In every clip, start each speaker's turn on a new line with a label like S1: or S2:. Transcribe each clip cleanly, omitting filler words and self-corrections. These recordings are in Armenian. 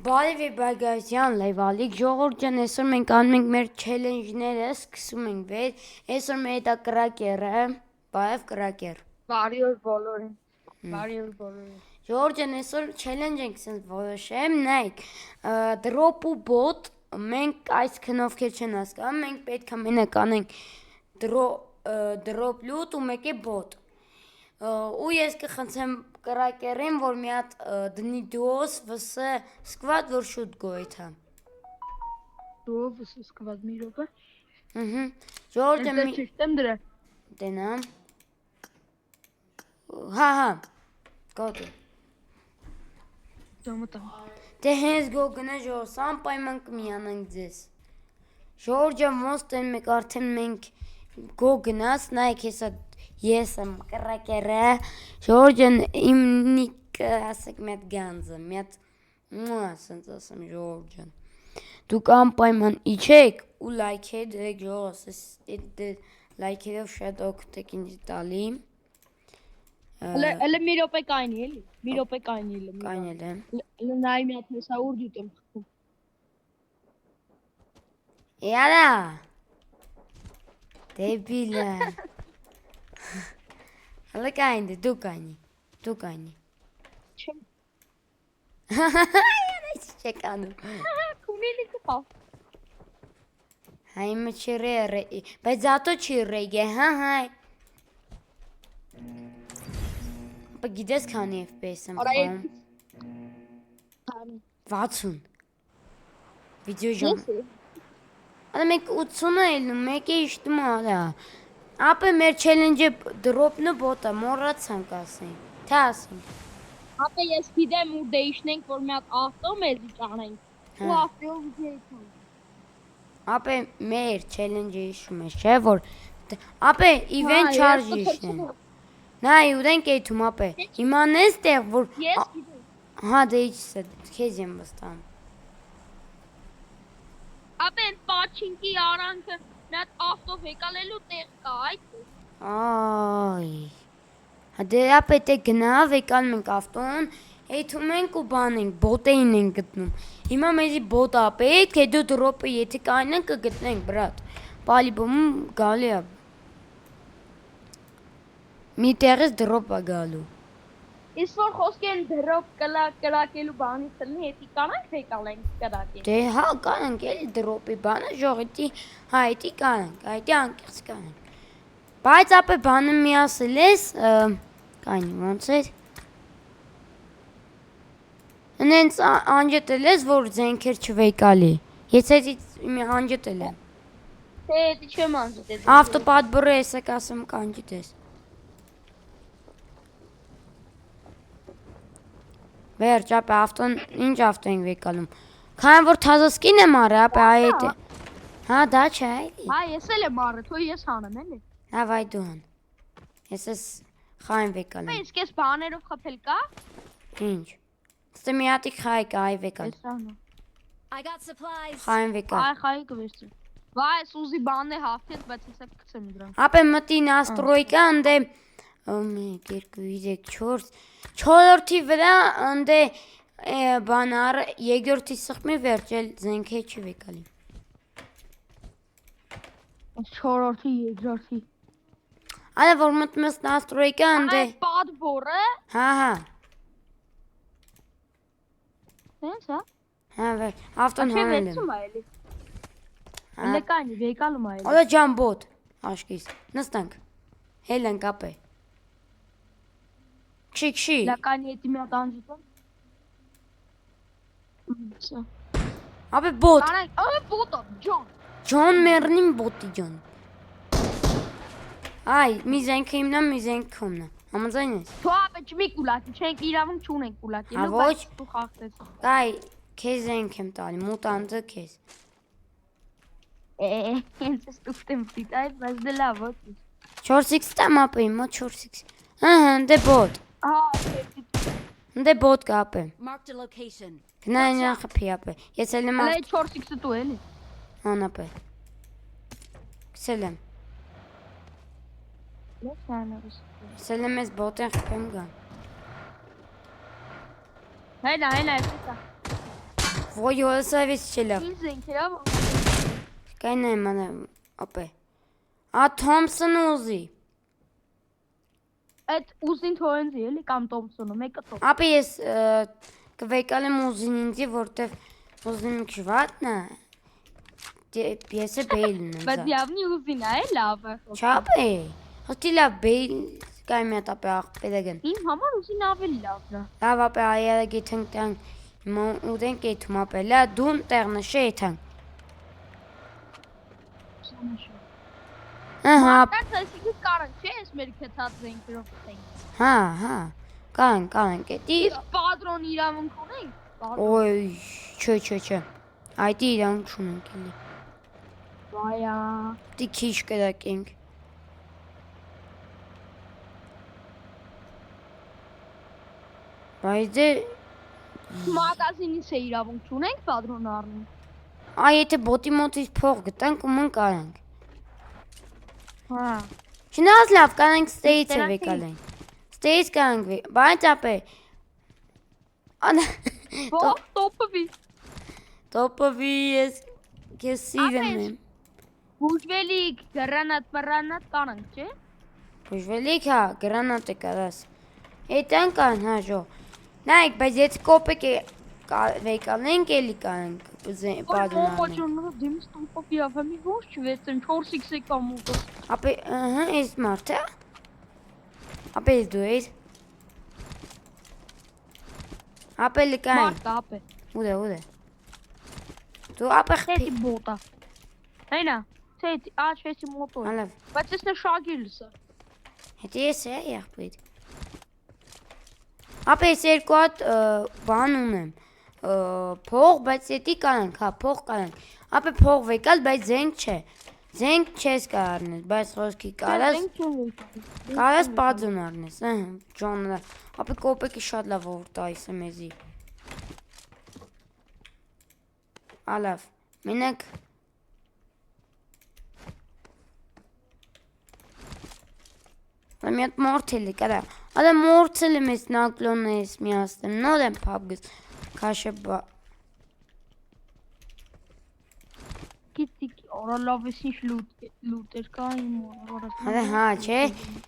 S1: Բարև Բարգասյան, լայվալիկ ժողովուրդյան, այսօր մենք անում ենք մեր չելենջները, սկսում ենք այսօր մեր հետ է կրակերը, բարև կրակեր։
S2: Բարի օր բոլորին։
S1: Ժողովուրդյան, այսօր չելենջ ենք սենց որոշեմ, նայք, դրոպ ու բոտ, մենք այսքան ովքեր չեն հասկանում, մենք պետք է մենակ անենք դրոպ լուտ ու մեկ է բոտ։ Ու ես կխնդրեմ կրակերին, որ մի հատ դնի դուոս վսը սկվատ, որ շուտ գոյթա։
S2: Դու վսը սկվատ մի րոպե։
S1: Ժողովուրդը
S2: Ես չիստեմ դրա։
S1: Տենամ։ Հա, գոտի։
S2: Դոմտամ։
S1: Դե հենց գո գնա ժողովուրդ, սամ պայման կմիանանք ձեզ։ Ժողովուրդյան ոնց տեն մեկ արդեն մենք գո գնաց, նայք հեսա ես եմ կրակերը, ժողովուրդյան իմ նիկը ասեք մի հատ գանձը, մի հատ ասենց ասեմ ժողովուրդյան։ Դուք անպայման իջեք ու լայքեր դրեք ժողովուրդ, լայքերով շատ օգուտ եք ինձ տալի։
S2: Elə մի րոպե կայնի էլի։ Մի րոպե կայնի էլի։
S1: Կայնել եմ։
S2: Elə նայ մի հատ հեսա ուր դիտեմ խփում։
S1: Յալա։ Դեբիլը։ Հələ կայնի, դու կայնի։
S2: Չեմ։
S1: Այս չեք անում։
S2: Քունիլի կփա։
S1: Հայ մչիրե, բայց զատո չի ռեգե, հա։ Բայց գիտես քանի FPS եմ խաղում։ 60 վիդեո ժամ։ Ալա մենք 80-ը ելնում, մեկ է իշտում ալա։ Ապե մեր չելենջը դրոպնը բոտա, մոռացանք ասենք, թե ասենք։
S2: Ապե ես գիտեմ ու դեիշնենք, որ մի հատ ավտո մեզի ճանենք։ Ու ավտոյով դեյթանք։
S1: Ապե մեր չելենջը իշում է, չէ՞ որ ապե event charge իշնեն։ Նայ ուտենք էթում ապե։ Իման ես տեղ որ
S2: Ես գիտեմ։
S1: Հա դե իջսը քեզ եմ վստահում։
S2: Ապե պաչինկի արանքը մի հատ ավտով եկալելու տեղ կա, այդ։
S1: Այ։ Հա դե ապե դե գնավ եկան մենք ավտոն, էթում ենք ու բանենք, բոտեին ենք գտնում։ Հիմա մեզի բոտ ապե, թե դու դրոպը եթե կանենք կգտնենք, բրատ։ Պալիբոմ գալի է։ Մի տեղից դրոպ է գալու։
S2: Իսկ որ խոսքի են դրոպ կրակելու բանի ծլնի, հետի կանանք եկալենք կրակել։
S1: Դե հա կանենք էլի դրոպի բանը ժողետի, հա էտի կանենք, այդի անկեղծ կանենք։ Բայց ապե բանը մի ասել ես, կանի ոնց էր։ Նենց անջետել ես, որ ձենքեր չվեկալի։ Ես էտի անջետել եմ։
S2: Թե էտի չեմ անջետել։
S1: Ավտոպատբորը եսեք ասում կանջետես։ Վերջ ապե ավտոն, ինչ ավտո ենք վեկալում։ Քան որ թազասկին եմ արը, ապե այդի։ Հա դա չէ այլի։
S2: Հա ես էլ եմ արը, թո ես հանեմ էլի։
S1: Հա վայ դու հան։ Ես ես խայն վեկալում։
S2: Իսկ ես բաներով խփել կա։
S1: Ինչ։ Ստե մի հատի խայ կա այ վեկալ։
S3: I got supplies.
S1: Խայն վեկալ։
S2: Այ խայի կվեստի։ Վայ սուզի բանն է հաղթեց, բայց ես կցեմ դրան։
S1: Ապե մտի նաստրոյկա ընդե 1 2 3 4 չորրորդի վրա ընդե բանար երկրորդի սխմի վերջել զենքը չի վեկալի։
S2: Չորրորդի, երկրորդի։
S1: Այ որ մտմես նաստրոյկա ընդե։
S2: Այ պատվորը։
S1: Հա։
S2: Տես հա։
S1: Հա վեր, ավտոն հանել եմ։
S2: այլի։ Հələ կանի, վեկալում այլի։
S1: Ալա ջան բոտ, աշկիս, նստանք, հելենք ապե։ Քշի։
S2: Լականի էտի մի հատ անջիտում։
S1: Ապե բոտ։
S2: Կանանք, այ բոտա, ջան։
S1: Ջան մերնին բոտի ջան։ Այ, մի զենքը իմնա, մի զենքը քոմնա։ Համաձայն ես։
S2: Թո ապե չմի կուլակի, չենք իրավունք չունենք կուլակի։
S1: Հա ոչ։
S2: Դու խախտես։
S1: Այ, քեզ զենք եմ տալի, մուտանտը քեզ։
S2: Հենց ես տուֆտեմ պիտայ, բայց դե լավ ոչ։
S1: 4x տամ ապե, իմա 4x։ Ահա, դե բոտ։ Դե բոտ կա ապե։
S3: Marked a location.
S1: Գնային խփի ապե։ Ես էլ եմ
S2: Հələ 4x-ը դու էլի։
S1: Հան ապե։ Քսել եմ։
S2: Ես նայնավս։
S1: Քսել եմ ես բոտեն խփեմ գան։
S2: Հենա, էսա։
S1: Ոյ հոսավից չելավ։
S2: Ինչ զենք էր, ավ։
S1: Կային եմ անեմ, ապե։ Թոմսոն ուզի։
S2: Այդ ուզին թողենձի էլի կամ Տոմսոնը, մեկը թող։
S1: Ապե ես կվեկալեմ ուզին ինձի, որտև ուզին մի քիչ վատն է։ Ես է բեյլն եմ
S2: Բայց
S1: զա։
S2: դիավնի ուզին է, լավ է։
S1: Չապե։ Հստի լավ բեյլ կային մի հատ ապե աղպետագն։
S2: Իմ համար ուզին ավելի լավն է։
S1: Լավ ապե այերը գիթենք տան ուդենք էթում ապե լա դուն տեղնը շեթան։ Ահա
S2: Դա ցեսիկի կարան, չէ՞ ես մեր քթած զենքերով տենք։
S1: հա կան կետի
S2: Իսկ պատրոն իրավունք ունենք։
S1: Ոյ չէ այդ իրան չունենք էլի
S2: Վայա։
S1: Դի քիչ կրակենք Բայց դե
S2: Մագազինից է իրավունք չունենք պատրոն առնենք։
S1: Այ եթե բոտի մոտից փող գտանք ու մն կարանք
S2: Հա։
S1: Չնայած լավ կանենք ստեյցը վեկալենք Ստեյց կանենք բայց ապե
S2: Ո՞վ տոպվի։
S1: Տոպովի ես քեզ սիրեմ եմ
S2: Բուժվելիք, գրանատ կանանք, չէ՞։
S1: Բուժվելիք հա գրանատը կարաս Էտան կան հա ժո Նայք բայց եթե կոպեկ վեկալենք էլի կանենք
S2: Ոչոնը դիմս տոպվի ավամի ոչ չվեցեն 4x կամ ուտը։
S1: Ապե այս մարդը Ապե դու ես Ապե լկային
S2: Մարտա ապե։
S1: Ուդե Դու ապե
S2: Թեթի
S1: խփի
S2: բոտա։ Այնա, թեթի աչվեցի մոտոր։
S1: Հալավ
S2: Բայց ես նշագիլսը։
S1: Հետի ես է եղբույր Ապե ես երկու հատ բան ունեմ Փող, բայցետի կանանք, հա, փող կանանք Ապե փող վեկալ, բայց զենք չէ Զենք չես կարարնես, բայց խոսքի կարաս պածուն արնես, ճոնը Ապե կոպեկի շատ լավ որ տայս է մեզի Ալավ, մենակ Մի հատ մորթելի կարա Ալա մորթել եմ ես նակլոնը ես միաստեմ Նոր եմ պապգս Կաշը բա
S2: Գիտիկ օրալավես ինչ լուտեր կա իմ օրաս
S1: Հա չէ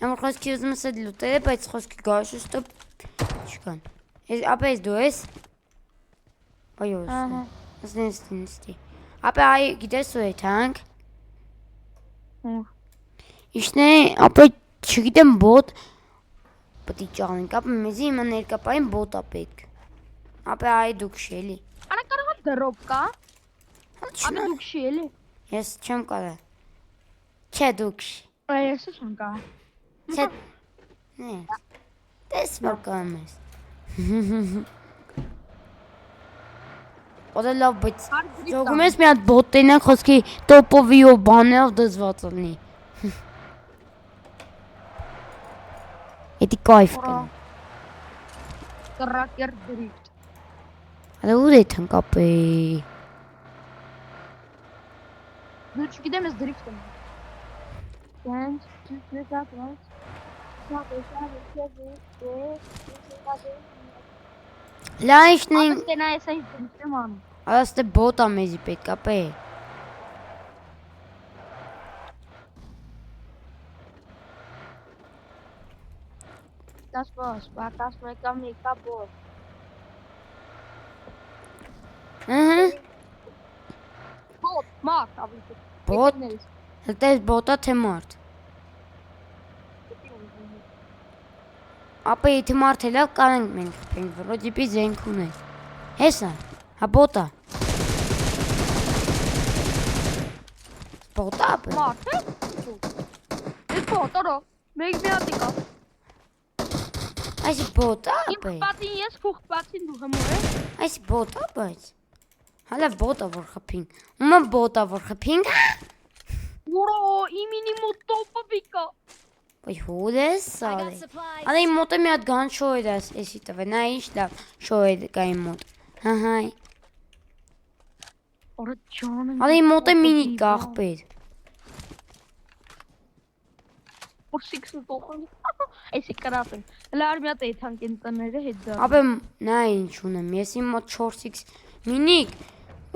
S1: Եմ խոսքի ուզում ես այդ լուտերը բայց խոսքի գաշուս տոպ չկան Ապա ես դու ես Այո նստի Ապա այ գիտես ու էտ հանք Իշն է ապա չգիտեմ բոտ Պտի ճանենք ապա մեզի հիմա ներկապային բոտա պետք Ապա այ դուք շելի
S2: Արա կարողա դրոպ կա Ապա դուք շի էլի
S1: Ես չեմ կարա Չէ դուք շի
S2: Ես չեմ կա
S1: Չէ Տես որ կամ ես Ոտը լավ բայց Ժողում ես մի հատ բոտ տենակ խոսքի տոպովի ու բանելով դզված ալնի Էդի կայվ կան
S2: Կրակեր դրիվտ
S1: Ալա ուր է թնկապե
S2: Դու չգիտեմ ես դրիվտ եմ Կենջ, չնեկատ ված
S1: Լա իշն են
S2: Ապս տենա ես այս դրիվտ եմ անում
S1: Ալաս տե բոտ ամեզի պետք ապե
S2: Դաս բոս, բակաս մեկամ նիկա բոս Բոտ, մարդ ավիտ
S1: Բոտ Հլտես բոտա թե մարդ Ապա եթե մարդ է լավ կանենք մենք խպենք Վրոդիպի զենք ունենք Հեսա, հա բոտա Բոտա ապե
S2: Մարդ է? Ես բոտ, օրո, մեկ մի հատի կա
S1: Այս բոտա
S2: Իմ
S1: ապե
S2: խպատին ես խուխպատին դու հմոր է
S1: Այս բոտա բայց Հալա բոտա որ խպինք Ումա բոտա որ խպինք
S2: Որո, իմինի մոտ տոպը բիկա
S1: Ոյ հուր ես
S3: I
S1: սարի
S3: got supplies.
S1: Ալա իմ մոտը մի հատ գան շոյր ես էսի տվե Նա ինչ լավ շոյր կա իմ մոտ Հահայ
S2: Օրը ճանն
S1: Ալա իմ մոտը մինի կաղպեր
S2: Որ սիքսը տոխան Էսի կրապեն։ Հլար մի հատ էթանք ընտները հետ դա։
S1: Ապե նա ինչ ունեմ, ես իմ մոտ 4x մինիկ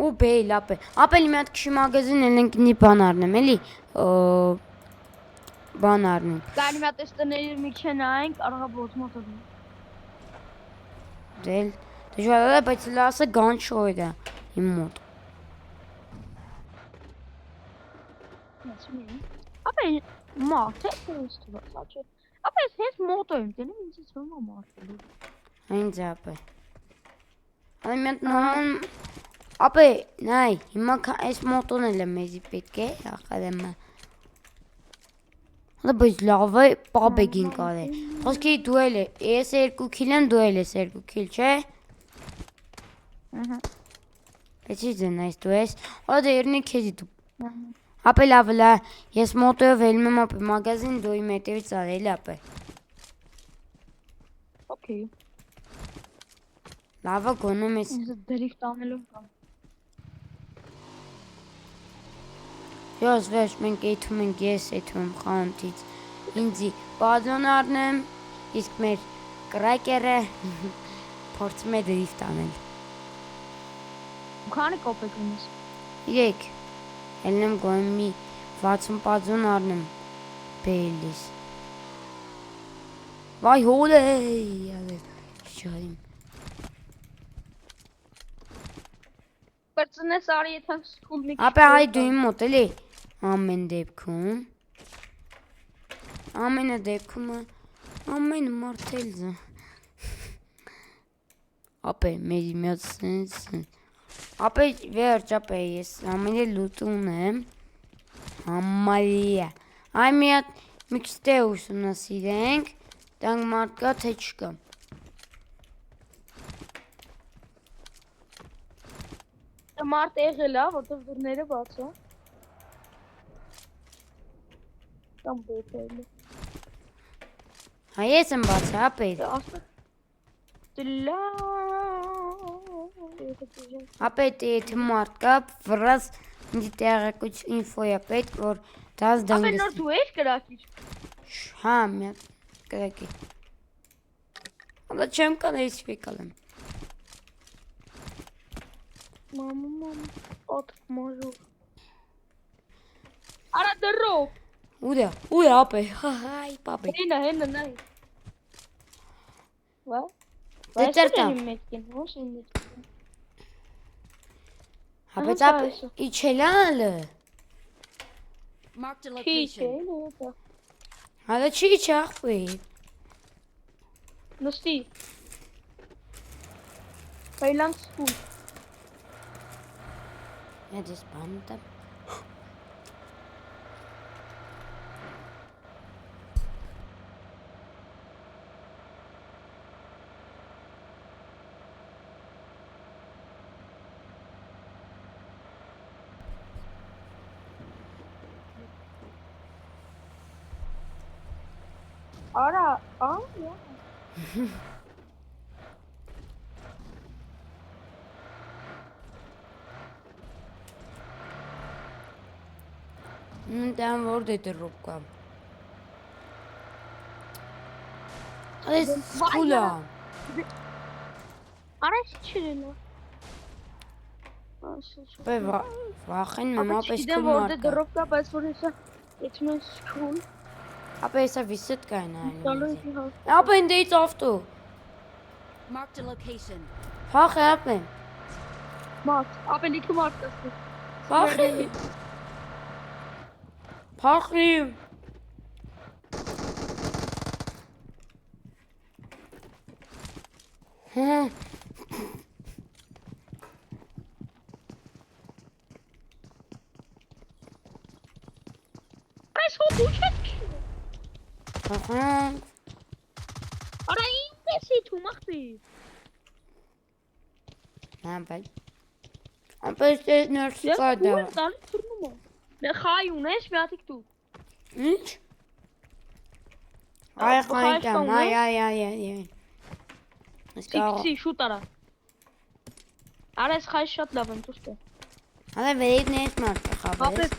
S1: ու բեյլ ապե։ Ապե մի հատ քշի մագազին ենք ինի բան առնեմ, էլի։ Բան առնեմ։
S2: Գանի մի հատ էստները մի քիչ նայենք, արագ ոթմոտ դու։
S1: Դել դժվար է, բայց լասը գանչո է իմ մոտ։
S2: Ապե մարդ է ստուգա, սաճե։ Ապե ես մոտո եմ, դենի ինձ ցույց մա մարդը։
S1: Այնց ապե։ Այ մի հատ նոման ապե նայ, հիմա այս մոտոն էլ է մեզի պետք է, ախալեմ։ Հələ բայց լավ է, պաբեգին կարե։ Խոսքի դուել է, ես 2 քիլ եմ, դու ես 2 քիլ, չէ։
S2: Ահա։
S1: Էսի ձենայս դու ես, ադե երնի քեզի դու։ Ապե լավ լա, ես մոտոյով ելնում եմ ապե մագազին, դու իմ հետևից արել ապե։
S2: Okay։
S1: Լավը գոնում ես։
S2: Ինձ դերիք տանելով կամ։
S1: Ես վերջ մենք եթում ենք, ես եթում եմ խանութից, ինձի բազոն առնեմ, իսկ մեր կրակերը փորձում է դրիֆտ անել։
S2: Քանի կոպեկ ունես։
S1: 3, ելնեմ գոյեմ մի 60 բազոն առնեմ, բելիս։ Վայ հոլ է, շարիմ։
S2: Պրծնես արի եթանք սկուլնի քիչ։
S1: Ապե հայ դու իմ մոտ էլի, ամեն դեպքում, ամենը դեպքում, ամեն մարդել զա։ Ապե մեր միած սենց, ապե վերջ ապե ես ամեն է լուտ ունեմ, համարիա, այ միատ միքստե ուսումնասիրենք, դանք մարդ կա թե չկա։
S2: Մարդ եղել է, որտեղ դռները բաց է։ Կամ բոթել է։
S1: Հայ ես եմ բացը, ապե։
S2: Դլա։
S1: Ապե եթե մարդ կա, վրաս ինձի տեղեկություն ինֆոյա պետք, որ դազ
S2: Ապե
S1: դանգստի։
S2: նոր դու ես կրակիչ։
S1: Հա, միատ կրակի։ Ալա չեմ կան ես վեկալ եմ։
S2: Մամա, օդ մոժու։ Արա դրով։
S1: Ուր ապե, հայ պապե։
S2: Հենա, նայ։ Վա։
S1: Դե ծերտա։ Հապեց ապե, իչելալը։
S3: Marked a
S2: Չի,
S3: location.
S1: Հալա չի չախվի։
S2: Նստի։ Հայլանք սկուլ։
S1: Հետ ես բանտը։
S2: Արա,
S1: Դան որ դե դրոպ կա։ Այս սկուլա։
S2: Արա չիրելա։
S1: Բե վախեն մամա պես
S2: Չգիտեմ
S1: կուլ
S2: որտե
S1: մարկա։
S2: դրով կա, բայց որ հեսա it's my school։
S1: Ապե եսա վիստ կային
S2: Տալու
S1: այլի։
S2: ինքի հավ։
S1: Ապե ինդեից ավտո։
S3: Marked a location.
S1: Փախ է ապե։
S2: Մարդ, ապելիքի մարդ կստի։
S1: Փախի։ Փախի։ Հա։
S2: Այս հոտ ու չեք։
S1: Փախանք։
S2: Արա ինտեսի թու մախտի։
S1: Համբալ։ Ապես է ներս կա դա։
S2: Տալի թռնում է։ Դե խայ ունես մի հատիկ դու։
S1: Ինչ։ Այ խայտամ, այ։
S2: Սիքսի շուտ արա։ Արա այս խայ շատ լավ եմ դուստը։
S1: Հալա վերևն էս մարդ է խաբես։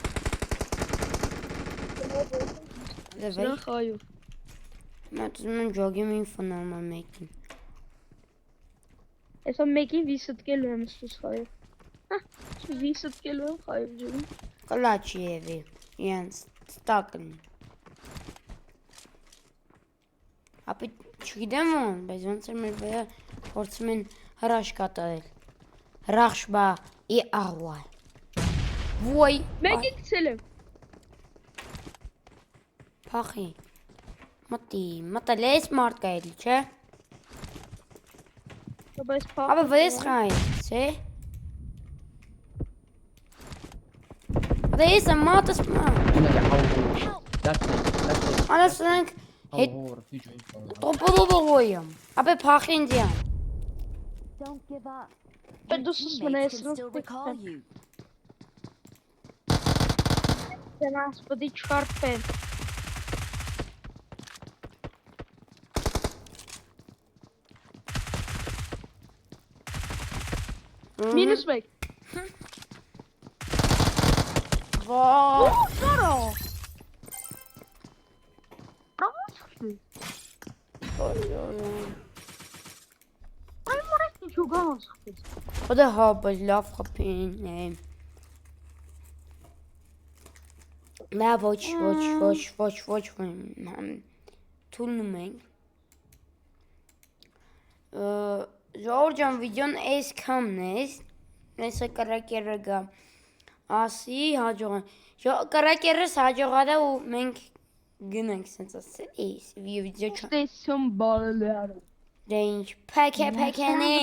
S2: Սրա խայով։
S1: Մատ ուզում ջոգի մին ֆնալմա մեկին։
S2: Այսա մեկին վիսըտկելու եմ ստուս խայր։ Հա, վիսըտկելու եմ խայր ջում։
S1: Կլաչի եվի, յանց ստակն։ Ապի չգիտեմ ոն, բայց ոնց էր մեր վրա փորձում են հրաշ կատարել։ Հրաշ բա ի աղվայ։ Ոյ,
S2: Մեկին գցել եմ։
S1: փախի։ Մտել ես մարդ կայելի, չէ։
S2: Բայց
S1: Ապա վես խայ, չէ։ Դա ես մատս մա։
S4: That's it.
S1: Անասանք հետ
S4: Oh, refuge info.
S1: տոպոլոբոյամ։ Ապա փախին դիան։
S3: Don't give up.
S2: But
S3: Your
S2: this is
S3: teammates
S2: when I
S3: can
S2: still
S3: still
S2: pick
S3: recall
S2: them.
S3: you.
S2: Դրանց պետք է չխարփեն։ Մինուս 1։
S1: Վա։
S2: Կարո։ Այ մորես ինչ ուղղանոց խփեց։
S1: Ոդե հապ լավ խփին։ Նա ոչ թուլնում ենք։ Ժորժան վիդեոն էս կամն էս։ Այսը կարակերը գա։ Ասի հաջողան։ Կարակերս հաջողադա ու մենք գնանք սենց ասել էս վիդեո չա։
S2: Ստեսյոն բարելիարը։
S1: Դե ինչ փեքենի։